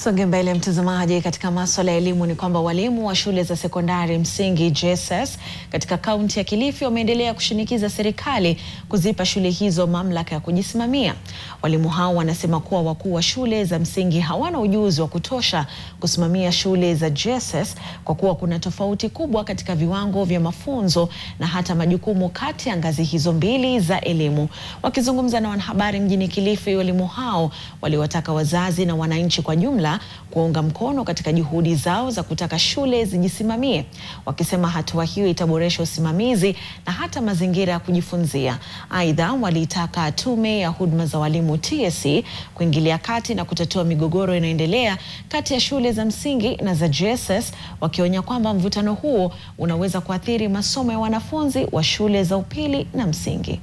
Songe mbele mtazamaji, katika masuala ya elimu ni kwamba walimu wa shule za sekondari msingi JSS katika kaunti ya Kilifi wameendelea kushinikiza serikali kuzipa shule hizo mamlaka ya kujisimamia. Walimu hao wanasema kuwa wakuu wa shule za msingi hawana ujuzi wa kutosha kusimamia shule za JSS kwa kuwa kuna tofauti kubwa katika viwango vya mafunzo na hata majukumu kati ya ngazi hizo mbili za elimu. Wakizungumza na wanahabari mjini Kilifi, walimu hao waliwataka wazazi na wananchi kwa jumla kuunga mkono katika juhudi zao za kutaka shule zijisimamie, wakisema hatua hiyo itaboresha usimamizi na hata mazingira ya kujifunzia. Aidha, walitaka tume ya huduma za walimu TSC kuingilia kati na kutatua migogoro inayoendelea kati ya shule za msingi na za JSS, wakionya kwamba mvutano huo unaweza kuathiri masomo ya wanafunzi wa shule za upili na msingi.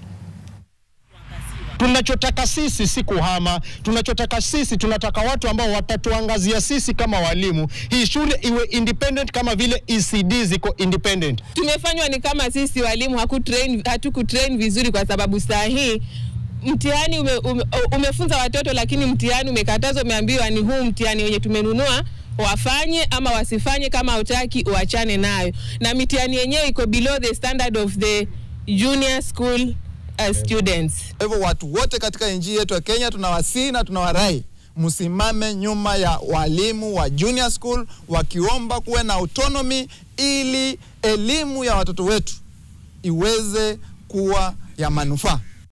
Tunachotaka sisi si kuhama, tunataka watu ambao watatuangazia sisi kama walimu. Hii shule iwe independent kama vile ECD ziko independent. Tumefanywa ni kama sisi walimu hatukutrain vizuri, kwa sababu saa hii mtihani umefunza watoto, lakini mtihani umekatazwa, umeambiwa ni huu mtihani wenye tumenunua wafanye ama wasifanye, kama hutaki uachane nayo. Na mitihani yenyewe iko below the standard of the junior school students. Hivyo watu wote katika nchi yetu ya Kenya tunawasihi na tunawarai msimame nyuma ya walimu wa junior school, wakiomba kuwe na autonomy ili elimu ya watoto wetu iweze kuwa ya manufaa.